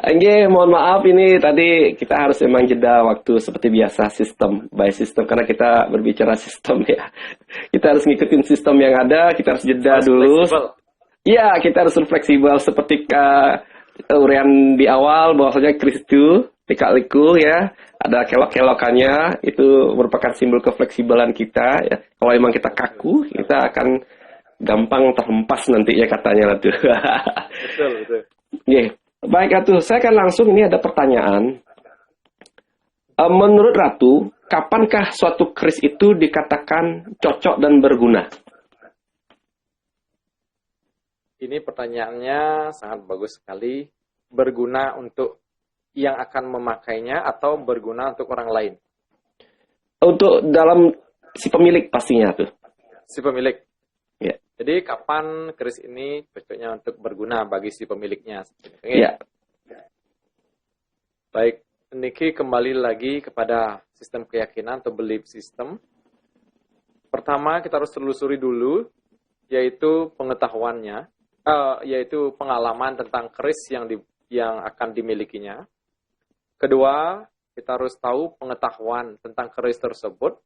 Oke, mohon maaf ini tadi kita harus memang jeda waktu seperti biasa sistem by sistem karena kita berbicara sistem ya. Kita harus ngikutin sistem yang ada, kita harus jeda Harus dulu. fleksibel. Iya, kita harus fleksibel seperti urian di awal bahwasanya Kristu lika-liku ya, ada kelok-kelokannya itu merupakan simbol kefleksibelan kita ya. Kalau memang kita kaku, kita akan gampang terhempas nanti ya katanya lah tuh. Betul, betul. Oke. Baik Ratu, saya akan langsung ini ada pertanyaan. Menurut Ratu, kapankah suatu keris itu dikatakan cocok dan berguna? Ini pertanyaannya sangat bagus sekali. Berguna untuk yang akan memakainya atau berguna untuk orang lain? Untuk dalam si pemilik pastinya tuh. Si pemilik. Ya. Jadi kapan keris ini cocoknya untuk berguna bagi si pemiliknya? Ya. Baik, Niki kembali lagi kepada sistem keyakinan atau belief system. Pertama kita harus telusuri dulu, yaitu pengetahuannya, yaitu pengalaman tentang keris yang akan dimilikinya. Kedua, kita harus tahu pengetahuan tentang keris tersebut.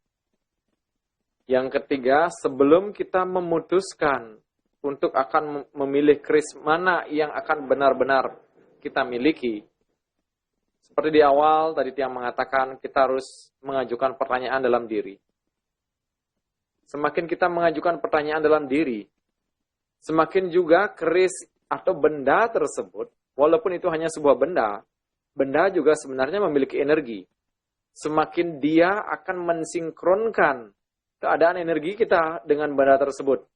Yang ketiga, sebelum kita memutuskan untuk akan memilih keris mana yang akan benar-benar kita miliki, seperti di awal tadi Tiang mengatakan, kita harus mengajukan pertanyaan dalam diri. Semakin kita mengajukan pertanyaan dalam diri, semakin juga keris atau benda tersebut, walaupun itu hanya sebuah benda, benda juga sebenarnya memiliki energi. Semakin dia akan mensinkronkan keadaan energi kita dengan benda tersebut.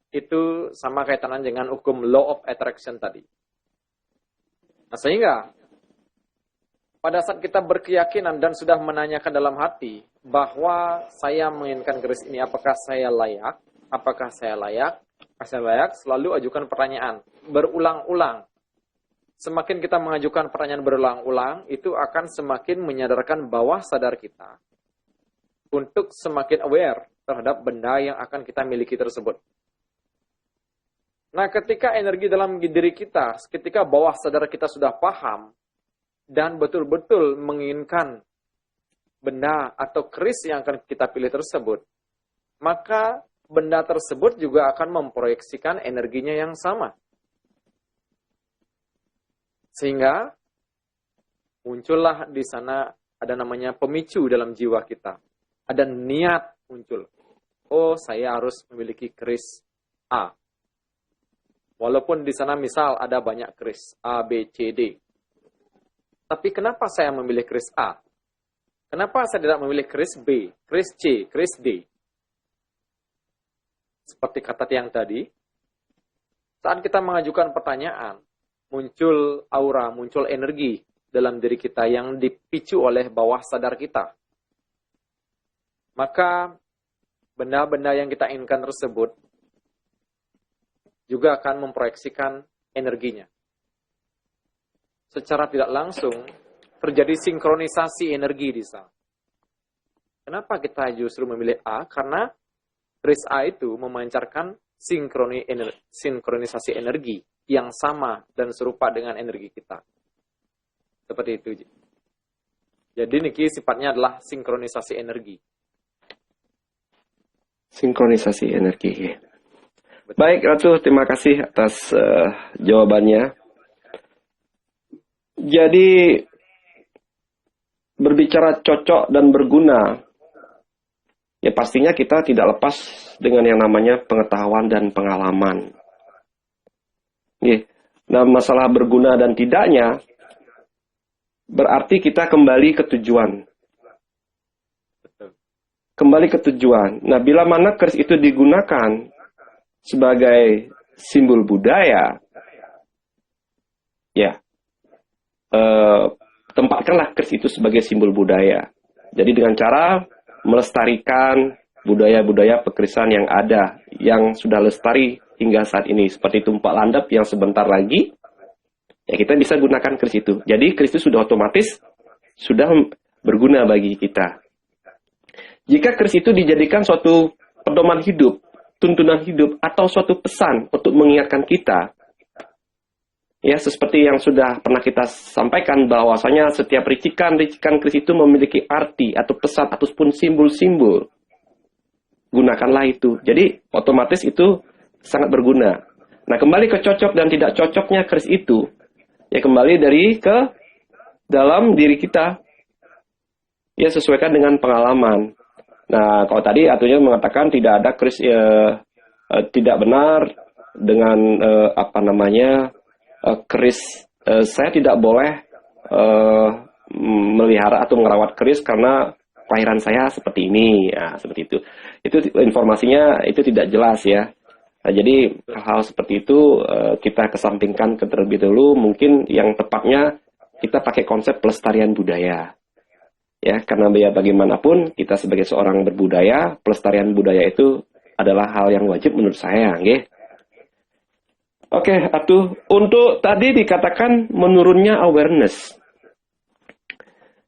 Itu sama kaitannya dengan hukum law of attraction tadi. Nah, sehingga pada saat kita berkeyakinan dan sudah menanyakan dalam hati bahwa saya menginginkan keris ini, apakah saya layak? Apakah saya layak? Apakah saya layak? Selalu ajukan pertanyaan berulang-ulang. Semakin kita mengajukan pertanyaan berulang-ulang, itu akan semakin menyadarkan bawah sadar kita untuk semakin aware terhadap benda yang akan kita miliki tersebut. Nah, ketika energi dalam diri kita, ketika bawah sadar kita sudah paham, dan betul-betul menginginkan benda atau keris yang akan kita pilih tersebut, maka benda tersebut juga akan memproyeksikan energinya yang sama. Sehingga muncullah di sana ada namanya pemicu dalam jiwa kita. Ada niat muncul. Oh, saya harus memiliki keris A. Walaupun di sana misal ada banyak keris A, B, C, D. Tapi kenapa saya memilih keris A? Kenapa saya tidak memilih keris B, keris C, keris D? Seperti kata Tiang tadi, saat kita mengajukan pertanyaan, muncul aura, muncul energi dalam diri kita yang dipicu oleh bawah sadar kita. Maka benda-benda yang kita inginkan tersebut juga akan memproyeksikan energinya. Secara tidak langsung terjadi sinkronisasi energi di sana. Kenapa kita justru memilih A? Karena keris A itu memancarkan sinkronisasi energi yang sama dan serupa dengan energi kita. Seperti itu. Jadi niki sifatnya adalah sinkronisasi energi. Sinkronisasi energi. Baik Ratu, terima kasih atas jawabannya. Jadi berbicara cocok dan berguna, ya pastinya kita tidak lepas dengan yang namanya pengetahuan dan pengalaman. Nah, masalah berguna dan tidaknya berarti kita kembali ke tujuan. Kembali ke tujuan. Nah, bila mana keris itu digunakan sebagai simbol budaya, ya, tempatkanlah keris itu sebagai simbol budaya. Jadi dengan cara melestarikan budaya-budaya pekerisan yang ada, yang sudah lestari hingga saat ini. Seperti tumpak landap yang sebentar lagi, ya kita bisa gunakan keris itu. Jadi keris itu sudah otomatis, sudah berguna bagi kita. Jika keris itu dijadikan suatu pedoman hidup, tuntunan hidup, atau suatu pesan untuk mengingatkan kita, Ya, seperti yang sudah pernah kita sampaikan bahwasanya setiap ricikan-ricikan keris itu memiliki arti atau pesan ataupun simbol-simbol. Gunakanlah itu. Jadi otomatis itu sangat berguna. Nah, kembali ke cocok dan tidak cocoknya keris itu, ya kembali dari ke dalam diri kita. Ya, sesuaikan dengan pengalaman. Nah, kalau tadi atunya mengatakan tidak ada keris tidak benar dengan keris. Saya tidak boleh melihara atau merawat keris karena kelahiran saya seperti ini, ya, seperti itu. Itu informasinya itu tidak jelas ya. Nah, jadi hal seperti itu kita kesampingkan terlebih dahulu. Mungkin yang tepatnya kita pakai konsep pelestarian budaya. Ya, karena biar bagaimanapun kita sebagai seorang berbudaya, pelestarian budaya itu adalah hal yang wajib menurut saya, nggih. Oke, atuh untuk tadi dikatakan menurunnya awareness.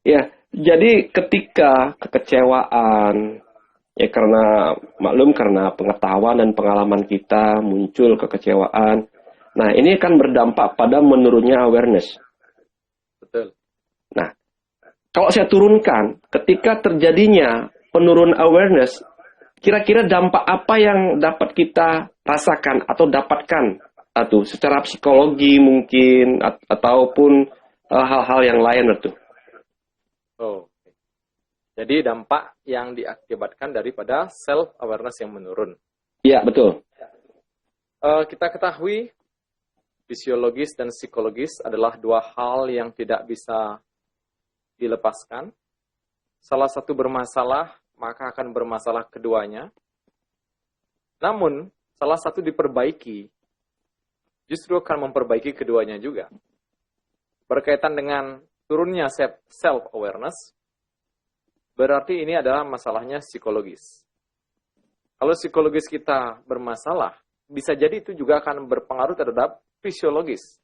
Ya, jadi ketika kekecewaan, ya karena maklum karena pengetahuan dan pengalaman kita muncul kekecewaan. Nah, ini akan berdampak pada menurunnya awareness. Betul. Nah, kalau saya turunkan, ketika terjadinya penurunan awareness, kira-kira dampak apa yang dapat kita rasakan atau dapatkan? Atau secara psikologi mungkin, ataupun hal-hal yang lain itu. Oh. Jadi dampak yang diakibatkan daripada self-awareness yang menurun. Iya, betul. Kita ketahui, fisiologis dan psikologis adalah dua hal yang tidak bisa dilepaskan. Salah satu bermasalah, maka akan bermasalah keduanya. Namun, salah satu diperbaiki, justru akan memperbaiki keduanya juga. Berkaitan dengan turunnya self-awareness, berarti ini adalah masalahnya psikologis. Kalau psikologis kita bermasalah, bisa jadi itu juga akan berpengaruh terhadap fisiologis.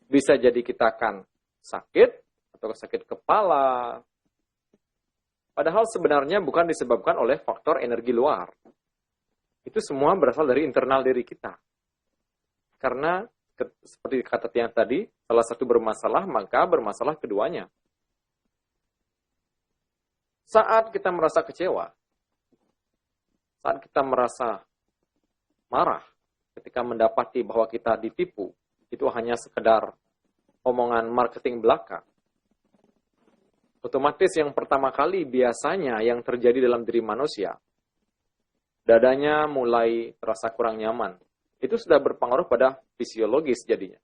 Bisa jadi kita akan sakit, atau sakit kepala. Padahal sebenarnya bukan disebabkan oleh faktor energi luar. Itu semua berasal dari internal diri kita. Karena seperti kata Tiang tadi, salah satu bermasalah, maka bermasalah keduanya. Saat kita merasa kecewa, saat kita merasa marah, ketika mendapati bahwa kita ditipu, itu hanya sekedar omongan marketing belaka. Otomatis yang pertama kali biasanya yang terjadi dalam diri manusia, dadanya mulai terasa kurang nyaman. Itu sudah berpengaruh pada fisiologis jadinya.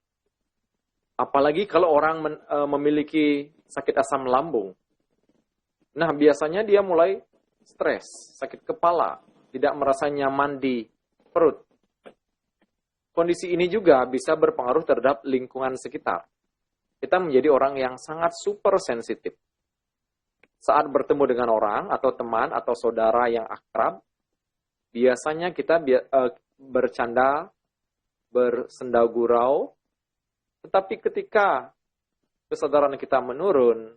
Apalagi kalau orang memiliki sakit asam lambung. Nah, biasanya dia mulai stres, sakit kepala, tidak merasa nyaman di perut. Kondisi ini juga bisa berpengaruh terhadap lingkungan sekitar. Kita menjadi orang yang sangat super sensitif. Saat bertemu dengan orang atau teman atau saudara yang akrab, biasanya kita bercanda, bersenda gurau, tetapi ketika kesadaran kita menurun,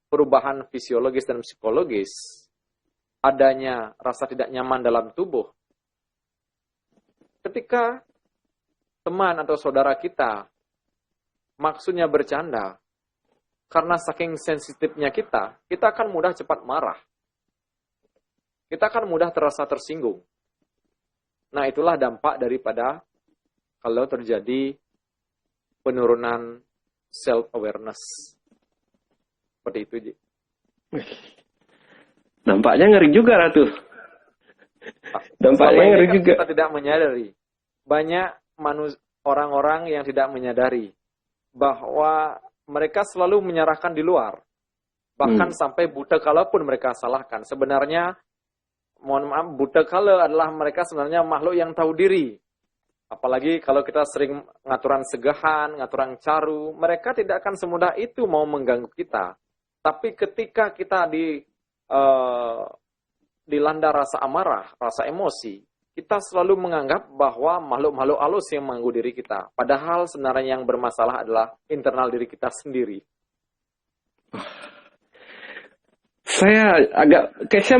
perubahan fisiologis dan psikologis, adanya rasa tidak nyaman dalam tubuh, ketika teman atau saudara kita maksudnya bercanda, karena saking sensitifnya kita akan mudah cepat marah. Kita akan mudah terasa tersinggung. Nah, itulah dampak daripada kalau terjadi penurunan self-awareness. Seperti itu, Ji. Dampaknya ngeri juga, Ratu. Dampaknya ngeri juga. Kita tidak menyadari. Banyak orang-orang yang tidak menyadari bahwa mereka selalu menyerahkan di luar. Bahkan sampai buta kala pun mereka salahkan. Sebenarnya, mohon maaf, buta kala adalah mereka sebenarnya makhluk yang tahu diri. Apalagi kalau kita sering ngaturan segahan, ngaturan caru, mereka tidak akan semudah itu mau mengganggu kita. Tapi ketika kita dilanda rasa amarah, rasa emosi, kita selalu menganggap bahwa makhluk-makhluk halus yang mengganggu diri kita. Padahal sebenarnya yang bermasalah adalah internal diri kita sendiri. Saya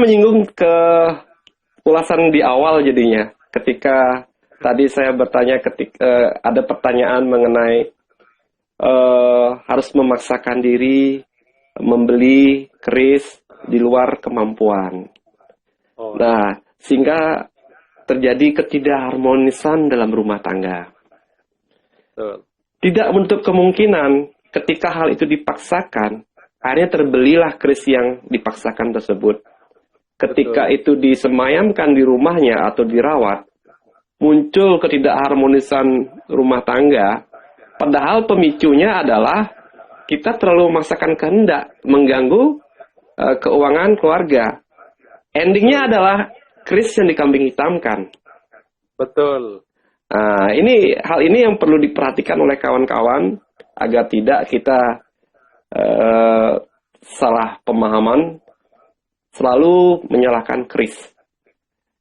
menyinggung ke ulasan di awal jadinya. Ketika tadi saya bertanya, ada pertanyaan mengenai harus memaksakan diri membeli keris di luar kemampuan. Oh, Nah, sehingga terjadi ketidakharmonisan dalam rumah tangga. betul. Tidak menutup kemungkinan ketika hal itu dipaksakan, akhirnya terbelilah keris yang dipaksakan tersebut. Ketika Betul. itu disemayamkan di rumahnya atau dirawat, muncul ketidakharmonisan rumah tangga, padahal pemicunya adalah kita terlalu memaksakan kehendak, mengganggu keuangan keluarga. Endingnya adalah keris yang dikambing hitamkan. Betul. Nah, hal ini yang perlu diperhatikan oleh kawan-kawan agar tidak kita salah pemahaman, selalu menyalahkan keris.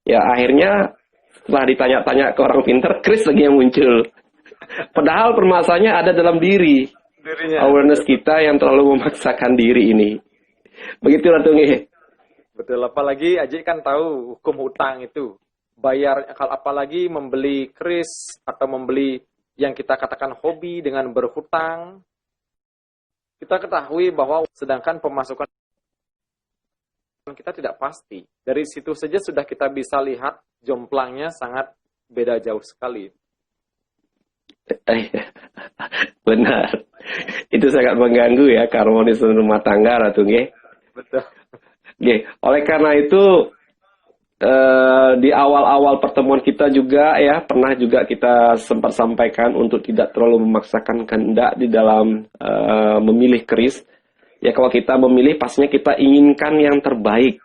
Ya akhirnya setelah ditanya-tanya ke orang pintar, keris lagi yang muncul. Padahal permasalahannya ada dalam diri. Dirinya. Awareness kita yang terlalu memaksakan diri ini. Begitu Ratu Nge. Betul, apalagi Aji kan tahu hukum hutang itu. Bayar, kalau apalagi membeli keris atau membeli yang kita katakan hobi dengan berhutang, kita ketahui bahwa sedangkan pemasukan kita tidak pasti. Dari situ saja sudah kita bisa lihat jomplangnya sangat beda jauh sekali. Benar. Itu sangat mengganggu ya keharmonisan rumah tangga Ratu Nge. Betul. Oke, oleh karena itu di awal-awal pertemuan kita juga ya pernah juga kita sempat sampaikan untuk tidak terlalu memaksakan kehendak di dalam memilih keris. Ya kalau kita memilih pastinya kita inginkan yang terbaik,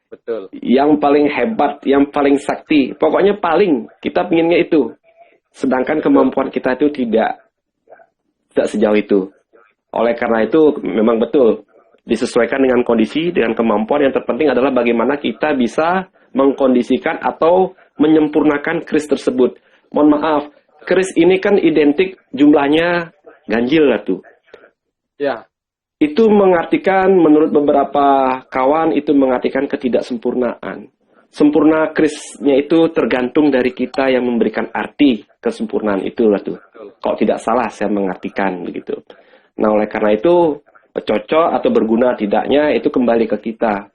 Betul. yang paling hebat, yang paling sakti. Pokoknya paling kita pinginnya itu. Sedangkan kemampuan kita itu tidak sejauh itu. Oleh karena itu memang betul disesuaikan dengan kondisi, dengan kemampuan. Yang terpenting adalah bagaimana kita bisa mengkondisikan atau menyempurnakan keris tersebut. Mohon maaf, keris ini kan identik jumlahnya ganjil lah tuh. Ya. Itu mengartikan, menurut beberapa kawan, itu mengartikan ketidaksempurnaan. Sempurna kerisnya itu tergantung dari kita yang memberikan arti kesempurnaan itu lah tuh. Kalau tidak salah saya mengartikan begitu. Nah oleh karena itu cocok atau berguna tidaknya itu kembali ke kita.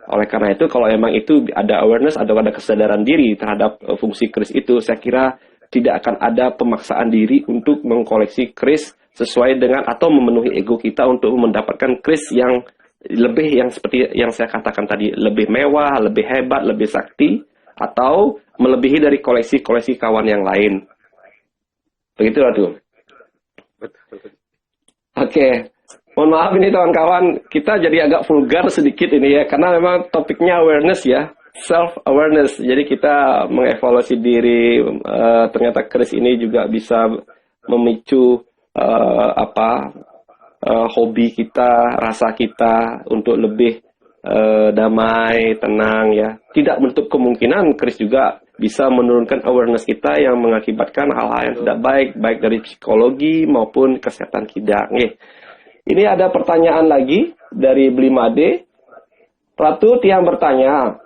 Oleh karena itu kalau emang itu ada awareness atau ada kesadaran diri terhadap fungsi keris itu, saya kira tidak akan ada pemaksaan diri untuk mengkoleksi keris sesuai dengan atau memenuhi ego kita untuk mendapatkan keris yang lebih, yang seperti yang saya katakan tadi, lebih mewah, lebih hebat, lebih sakti, atau melebihi dari koleksi-koleksi kawan yang lain. Begitu lah tuh. Betul. Oke. Mohon maaf ini kawan-kawan, kita jadi agak vulgar sedikit ini ya, karena memang topiknya awareness ya, self-awareness. Jadi kita mengevaluasi diri, ternyata keris ini juga bisa memicu hobi kita, rasa kita untuk lebih damai, tenang ya. Tidak menutup kemungkinan keris juga bisa menurunkan awareness kita yang mengakibatkan hal-hal yang tidak baik, baik dari psikologi maupun kesehatan kita. Ini ada pertanyaan lagi dari Blimade. Ratu Tiang bertanya,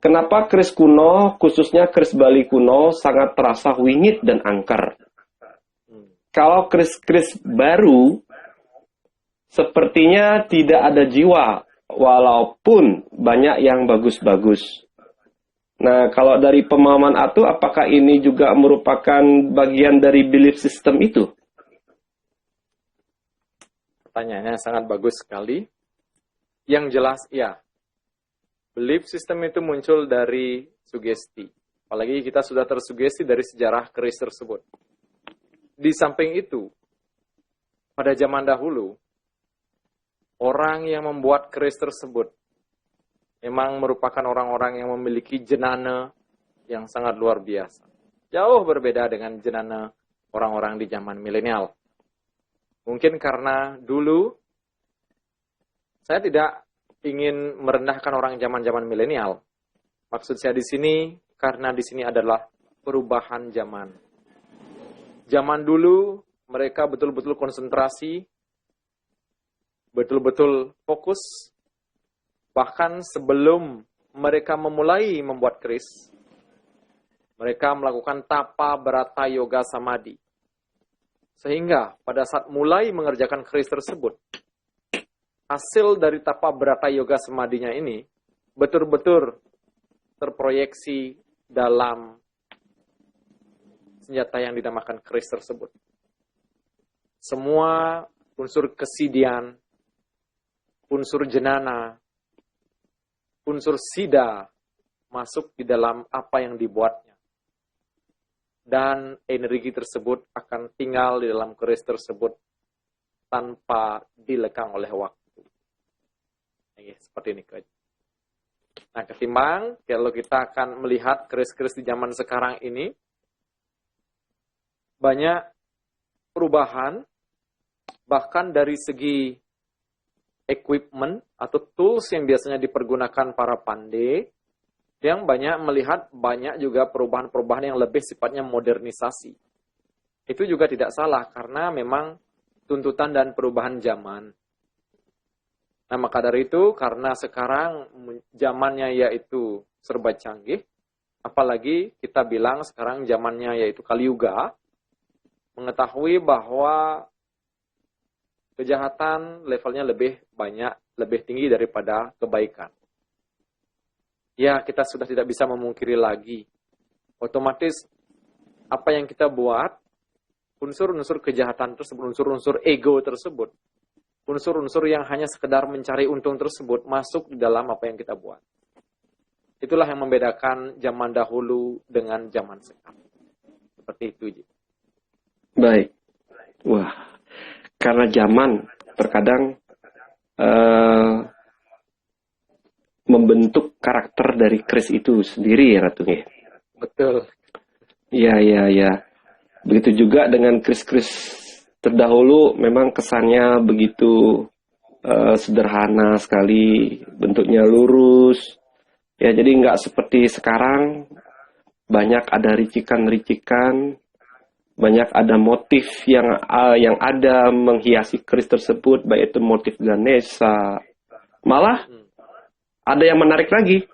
kenapa keris kuno, khususnya keris Bali kuno, sangat terasa wingit dan angker? Kalau keris-keris baru, sepertinya tidak ada jiwa, walaupun banyak yang bagus-bagus. Nah, kalau dari pemahaman Atu, apakah ini juga merupakan bagian dari belief system itu? Pertanyaannya sangat bagus sekali. Yang jelas, ya, belief system itu muncul dari sugesti. Apalagi kita sudah tersugesti dari sejarah keris tersebut. Di samping itu, pada zaman dahulu, orang yang membuat keris tersebut memang merupakan orang-orang yang memiliki jenana yang sangat luar biasa. Jauh berbeda dengan jenana orang-orang di zaman milenial. Mungkin karena dulu saya tidak ingin merendahkan orang zaman-zaman milenial. Maksud saya di sini karena di sini adalah perubahan zaman. Zaman dulu mereka betul-betul konsentrasi, betul-betul fokus. Bahkan sebelum mereka memulai membuat keris, mereka melakukan tapa berata yoga samadhi. Sehingga pada saat mulai mengerjakan keris tersebut, hasil dari tapa berata yoga semadinya ini betul-betul terproyeksi dalam senjata yang dinamakan keris tersebut. Semua unsur kesidian, unsur jenana, unsur sida masuk di dalam apa yang dibuatnya. Dan energi tersebut akan tinggal di dalam keris tersebut tanpa dilekang oleh waktu. Seperti ini. Nah, ketimbang kalau kita akan melihat keris-keris di zaman sekarang ini, banyak perubahan, bahkan dari segi equipment atau tools yang biasanya dipergunakan para pandai, yang banyak melihat banyak juga perubahan-perubahan yang lebih sifatnya modernisasi. Itu juga tidak salah karena memang tuntutan dan perubahan zaman. Nah, maka dari itu karena sekarang zamannya yaitu serba canggih, apalagi kita bilang sekarang zamannya yaitu Kali Yuga, mengetahui bahwa kejahatan levelnya lebih banyak, lebih tinggi daripada kebaikan. Ya, kita sudah tidak bisa memungkiri lagi. Otomatis, apa yang kita buat, unsur-unsur kejahatan tersebut, unsur-unsur ego tersebut, unsur-unsur yang hanya sekedar mencari untung tersebut, masuk di dalam apa yang kita buat. Itulah yang membedakan zaman dahulu dengan zaman sekarang. Seperti itu. Baik. Wah, karena zaman terkadang membentuk karakter dari keris itu sendiri ya Ratu. Betul. Iya. Begitu juga dengan keris-keris terdahulu memang kesannya begitu sederhana sekali, bentuknya lurus. Ya, jadi nggak seperti sekarang, banyak ada ricikan-ricikan, banyak ada motif yang ada menghiasi keris tersebut, baik itu motif Ganesha. Malah ada yang menarik lagi,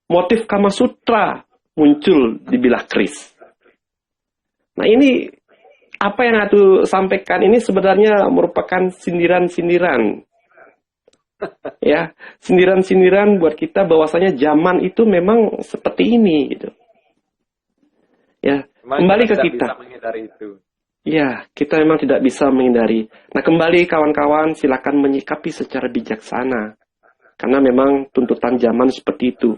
motif Kama Sutra muncul di bilah keris. Nah, ini apa yang aku sampaikan ini sebenarnya merupakan sindiran-sindiran. Ya, sindiran-sindiran buat kita bahwasanya zaman itu memang seperti ini gitu. Ya, kembali ke kita. Bisa menghindari itu. Ya, kita memang tidak bisa menghindari. Nah, kembali kawan-kawan, silakan menyikapi secara bijaksana. Karena memang tuntutan zaman seperti itu.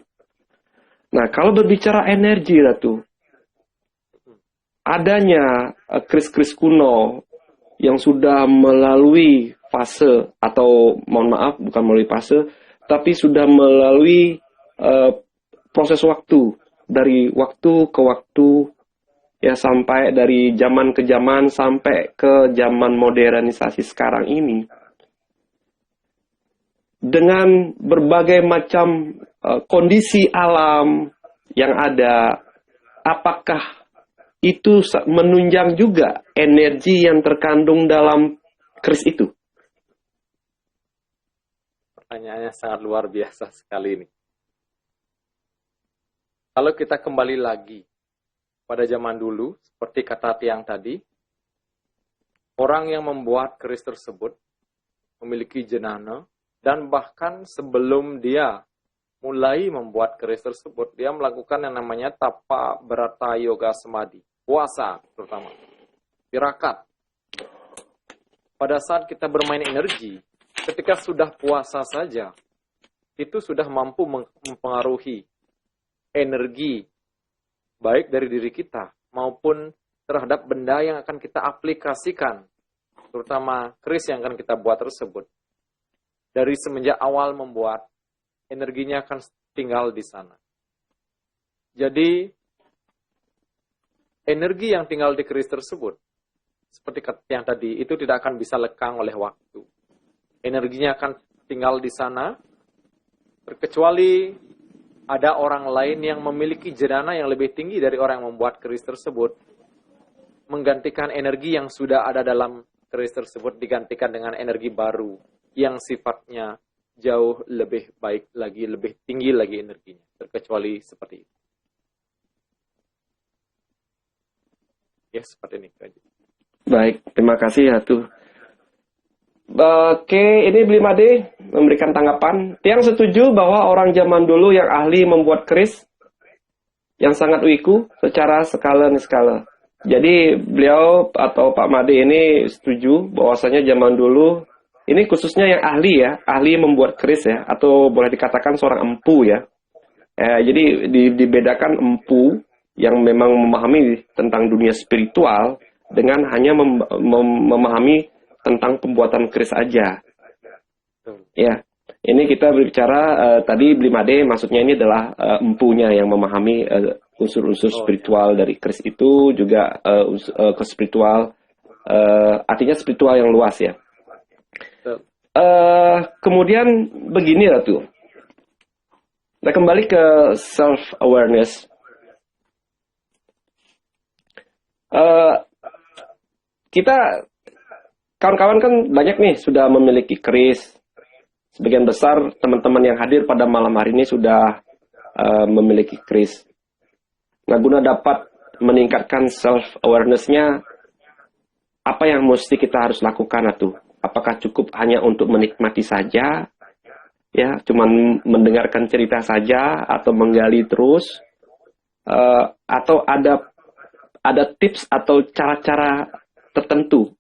Nah, kalau berbicara energi, Ratu, adanya keris-keris kuno yang sudah melalui fase, atau mohon maaf, bukan melalui fase, tapi sudah melalui proses waktu. Dari waktu ke waktu, ya sampai dari zaman ke zaman, sampai ke zaman modernisasi sekarang ini. Dengan berbagai macam kondisi alam yang ada, apakah itu menunjang juga energi yang terkandung dalam keris itu? Pertanyaannya sangat luar biasa sekali ini. Kalau kita kembali lagi pada zaman dulu, seperti kata Tiang tadi, orang yang membuat keris tersebut memiliki jenana, dan bahkan sebelum dia mulai membuat keris tersebut, dia melakukan yang namanya tapa berata yoga semadi, puasa terutama, tirakat. Pada saat kita bermain energi, ketika sudah puasa saja, itu sudah mampu mempengaruhi energi, baik dari diri kita, maupun terhadap benda yang akan kita aplikasikan, terutama keris yang akan kita buat tersebut. Dari semenjak awal membuat, energinya akan tinggal di sana. Jadi, energi yang tinggal di keris tersebut, seperti yang tadi, itu tidak akan bisa lekang oleh waktu. Energinya akan tinggal di sana, terkecuali ada orang lain yang memiliki jenana yang lebih tinggi dari orang yang membuat keris tersebut, menggantikan energi yang sudah ada dalam keris tersebut, digantikan dengan energi baru, yang sifatnya jauh lebih baik lagi, lebih tinggi lagi energinya, terkecuali seperti itu. Ya, seperti ini. Baik, terima kasih Hatu. Oke, ini Blimade memberikan tanggapan. Tiang setuju bahwa orang zaman dulu yang ahli membuat keris yang sangat wiku secara skala. Jadi beliau atau Pak Made ini setuju bahwasanya zaman dulu ini khususnya yang ahli ya, ahli membuat keris ya, atau boleh dikatakan seorang empu ya. Jadi dibedakan empu yang memang memahami tentang dunia spiritual dengan hanya memahami tentang pembuatan keris aja. Ya, ini kita berbicara tadi Blimade maksudnya ini adalah empunya yang memahami unsur-unsur spiritual dari keris itu juga ke spiritual artinya spiritual yang luas ya. Kemudian begini Ratu. Nah, kembali ke self awareness. Kita kawan-kawan kan banyak nih sudah memiliki keris. Sebagian besar teman-teman yang hadir pada malam hari ini sudah memiliki keris. Nah, guna dapat meningkatkan self-awareness-nya, apa yang mesti kita harus lakukan, Atuh? Apakah cukup hanya untuk menikmati saja, ya, cuman mendengarkan cerita saja, atau menggali terus, atau ada tips atau cara-cara tertentu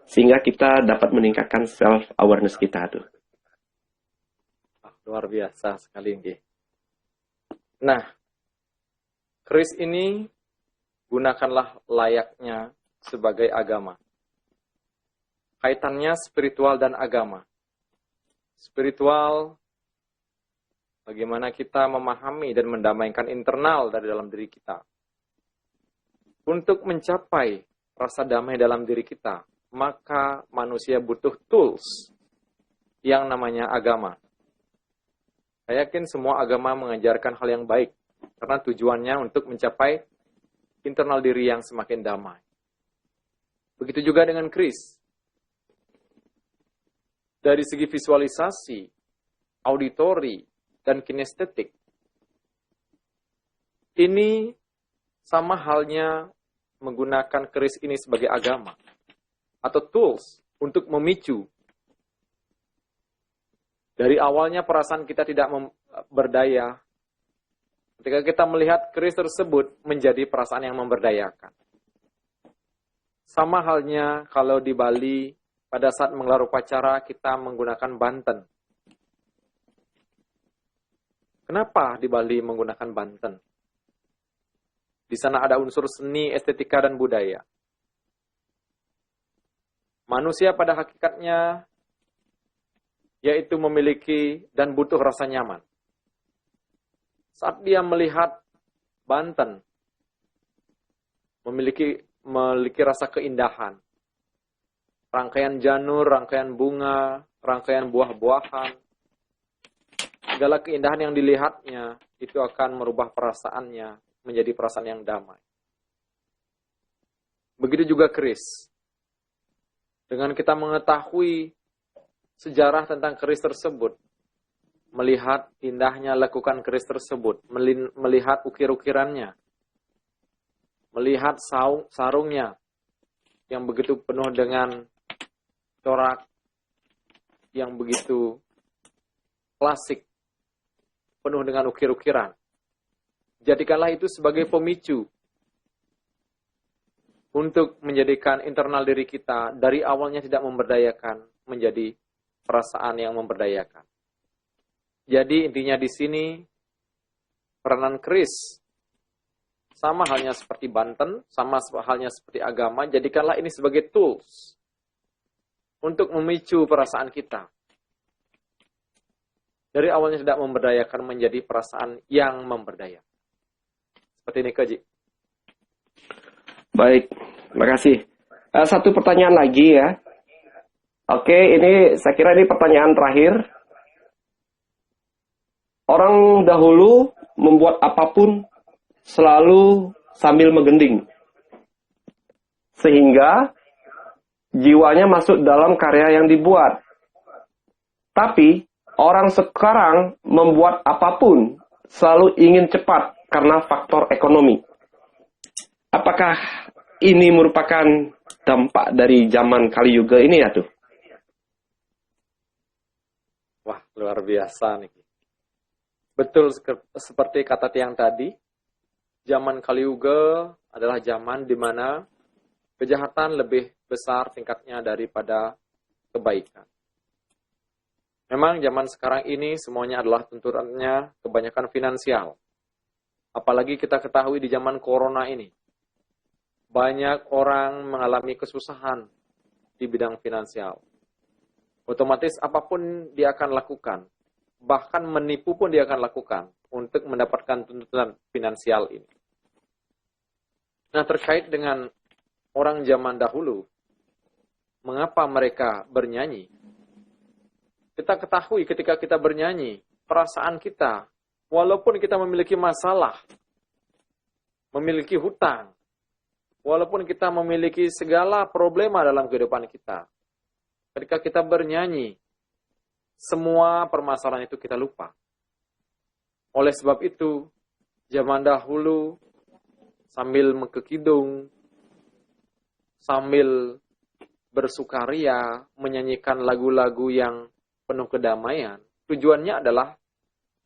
sehingga kita dapat meningkatkan self-awareness kita, Atuh? Luar biasa sekali, nggih. Nah, keris ini gunakanlah layaknya sebagai agama. Kaitannya spiritual dan agama. Spiritual, bagaimana kita memahami dan mendamaikan internal dari dalam diri kita. Untuk mencapai rasa damai dalam diri kita, maka manusia butuh tools yang namanya agama. Saya yakin semua agama mengajarkan hal yang baik, karena tujuannya untuk mencapai internal diri yang semakin damai. Begitu juga dengan keris. Dari segi visualisasi, auditori, dan kinestetik, ini sama halnya menggunakan keris ini sebagai agama, atau tools untuk memicu. Dari awalnya perasaan kita tidak berdaya. Ketika kita melihat keris tersebut menjadi perasaan yang memberdayakan. Sama halnya kalau di Bali pada saat menggelar upacara kita menggunakan banten. Kenapa di Bali menggunakan banten? Di sana ada unsur seni, estetika, dan budaya. Manusia pada hakikatnya yaitu memiliki dan butuh rasa nyaman. Saat dia melihat banten, memiliki rasa keindahan. Rangkaian janur, rangkaian bunga, rangkaian buah-buahan. Segala keindahan yang dilihatnya, itu akan merubah perasaannya menjadi perasaan yang damai. Begitu juga keris. Dengan kita mengetahui sejarah tentang keris tersebut, melihat indahnya lekukan keris tersebut, melihat ukir-ukirannya, melihat sarungnya yang begitu penuh dengan corak, yang begitu klasik, penuh dengan ukir-ukiran. Jadikanlah itu sebagai pemicu untuk menjadikan internal diri kita dari awalnya tidak memberdayakan menjadi perasaan yang memberdayakan. Jadi intinya di sini peranan keris sama halnya seperti banten, sama halnya seperti agama, jadikanlah ini sebagai tools untuk memicu perasaan kita. Dari awalnya tidak memberdayakan menjadi perasaan yang memberdayakan. Seperti ini, Kaji. Baik, terima kasih. Satu pertanyaan lagi ya. Oke, ini saya kira ini pertanyaan terakhir. Orang dahulu membuat apapun selalu sambil menggending. Sehingga jiwanya masuk dalam karya yang dibuat. Tapi orang sekarang membuat apapun selalu ingin cepat karena faktor ekonomi. Apakah ini merupakan dampak dari zaman Kali Yuga ini ya tuh? Wah, luar biasa nih. Betul seperti kata Tiang tadi, zaman Kali Yuga adalah zaman di mana kejahatan lebih besar tingkatnya daripada kebaikan. Memang zaman sekarang ini semuanya adalah tuntutannya kebanyakan finansial. Apalagi kita ketahui di zaman corona ini, banyak orang mengalami kesusahan di bidang finansial. Otomatis apapun dia akan lakukan, bahkan menipu pun dia akan lakukan untuk mendapatkan tuntutan finansial ini. Nah, terkait dengan orang zaman dahulu, mengapa mereka bernyanyi? Kita ketahui ketika kita bernyanyi, perasaan kita, walaupun kita memiliki masalah, memiliki hutang, walaupun kita memiliki segala problema dalam kehidupan kita, ketika kita bernyanyi, semua permasalahan itu kita lupa. Oleh sebab itu, zaman dahulu, sambil mengkekidung, sambil bersukaria, menyanyikan lagu-lagu yang penuh kedamaian, tujuannya adalah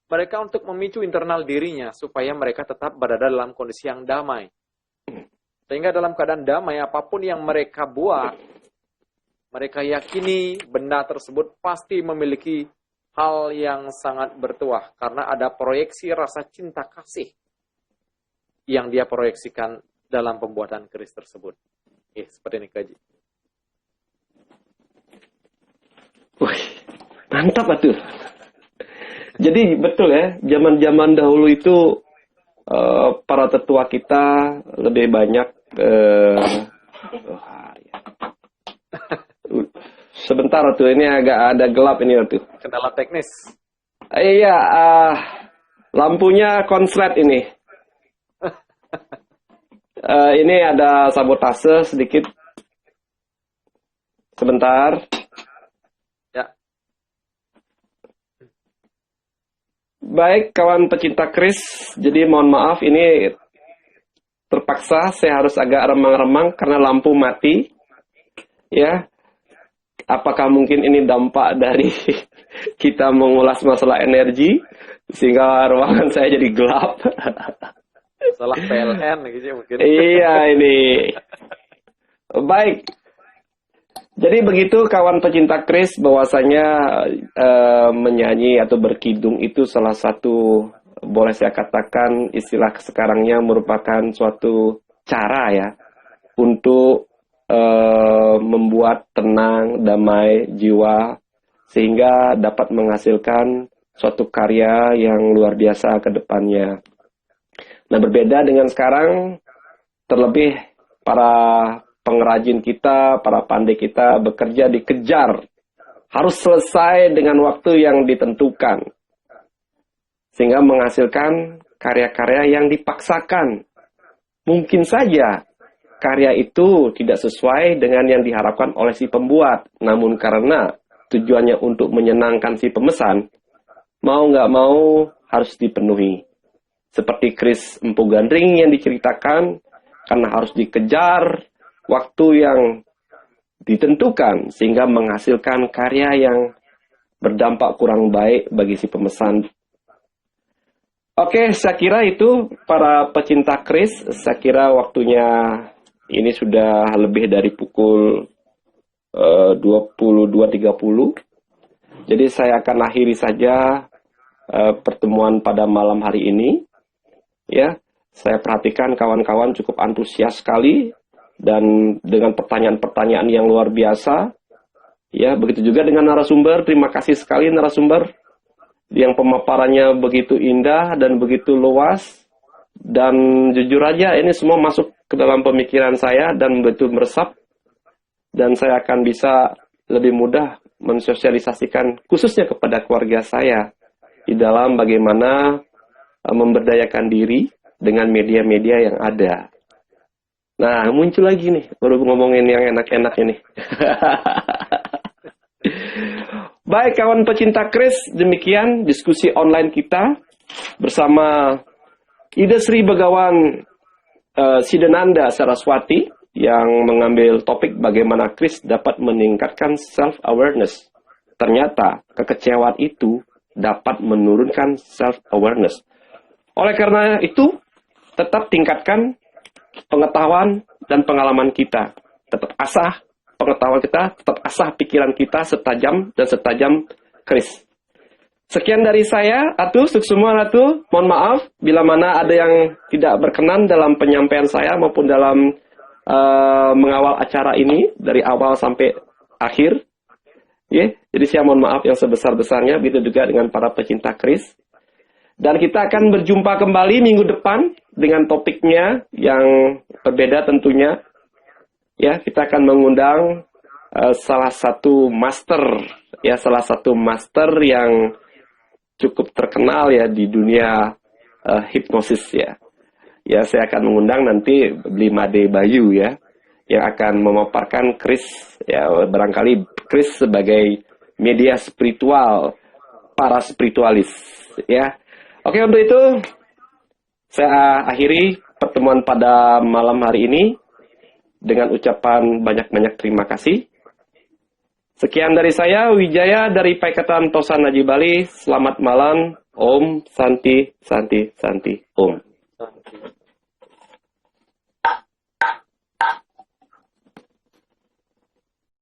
mereka untuk memicu internal dirinya, supaya mereka tetap berada dalam kondisi yang damai. Sehingga dalam keadaan damai, apapun yang mereka buat, mereka yakini benda tersebut pasti memiliki hal yang sangat bertuah. Karena ada proyeksi rasa cinta kasih yang dia proyeksikan dalam pembuatan keris tersebut. Seperti ini Kaji. Wih, mantap atuh. Jadi betul ya, zaman-zaman dahulu itu para tetua kita lebih banyak sebentar tuh, ini agak ada gelap ini tuh. Kendala teknis. Iya, lampunya konslet ini. Ini ada sabotase sedikit. Sebentar. Ya. Baik, kawan pecinta keris. Jadi mohon maaf, ini terpaksa saya harus agak remang-remang karena lampu mati. Ya. Apakah mungkin ini dampak dari kita mengulas masalah energi sehingga ruangan saya jadi gelap? Salah PLN gitu mungkin. Iya ini. Baik. Jadi begitu kawan pecinta keris, bahwasanya menyanyi atau berkidung itu salah satu, boleh saya katakan istilah sekarangnya merupakan suatu cara ya untuk membuat tenang, damai jiwa, sehingga dapat menghasilkan suatu karya yang luar biasa ke depannya. Nah, berbeda dengan sekarang, terlebih para pengrajin kita, para pandai kita bekerja dikejar, harus selesai dengan waktu yang ditentukan, sehingga menghasilkan karya-karya yang dipaksakan. Mungkin saja karya itu tidak sesuai dengan yang diharapkan oleh si pembuat, namun karena tujuannya untuk menyenangkan si pemesan, mau nggak mau harus dipenuhi. Seperti keris Empu Gandring yang diceritakan, karena harus dikejar waktu yang ditentukan, sehingga menghasilkan karya yang berdampak kurang baik bagi si pemesan. Oke, saya kira itu para pecinta keris, saya kira waktunya ini sudah lebih dari pukul 22.30. Jadi saya akan akhiri saja pertemuan pada malam hari ini. Ya, saya perhatikan kawan-kawan cukup antusias sekali dan dengan pertanyaan-pertanyaan yang luar biasa. Ya, begitu juga dengan narasumber. Terima kasih sekali narasumber yang pemaparannya begitu indah dan begitu luas. Dan jujur aja ini semua masuk ke dalam pemikiran saya dan betul meresap. Dan saya akan bisa lebih mudah mensosialisasikan khususnya kepada keluarga saya di dalam bagaimana memberdayakan diri dengan media-media yang ada. Nah, muncul lagi nih, baru ngomongin yang enak-enak ini. Baik, kawan pecinta keris, demikian diskusi online kita bersama Ida Sri Begawan Sidenanda Saraswati, yang mengambil topik bagaimana Kris dapat meningkatkan self-awareness. Ternyata kekecewaan itu dapat menurunkan self-awareness. Oleh karena itu, tetap tingkatkan pengetahuan dan pengalaman kita. Tetap asah pengetahuan kita, tetap asah pikiran kita setajam dan setajam Kris. Sekian dari saya, Atu, semua Atu. Mohon maaf bila mana ada yang tidak berkenan dalam penyampaian saya maupun dalam mengawal acara ini dari awal sampai akhir. Jadi saya mohon maaf yang sebesar-besarnya, begitu juga dengan para pecinta Kris. Dan kita akan berjumpa kembali minggu depan dengan topiknya yang berbeda tentunya. Ya, kita akan mengundang salah satu master yang cukup terkenal ya di dunia hipnosis ya. Ya, saya akan mengundang nanti Blimade Bayu ya, yang akan memaparkan Kris ya, barangkali Kris sebagai media spiritual para spiritualis ya. Oke, untuk itu saya akhiri pertemuan pada malam hari ini dengan ucapan banyak-banyak terima kasih. Sekian dari saya, Wijaya dari Paikatan Tosan Naji Bali. Selamat malam. Om Santi Santi Santi Om.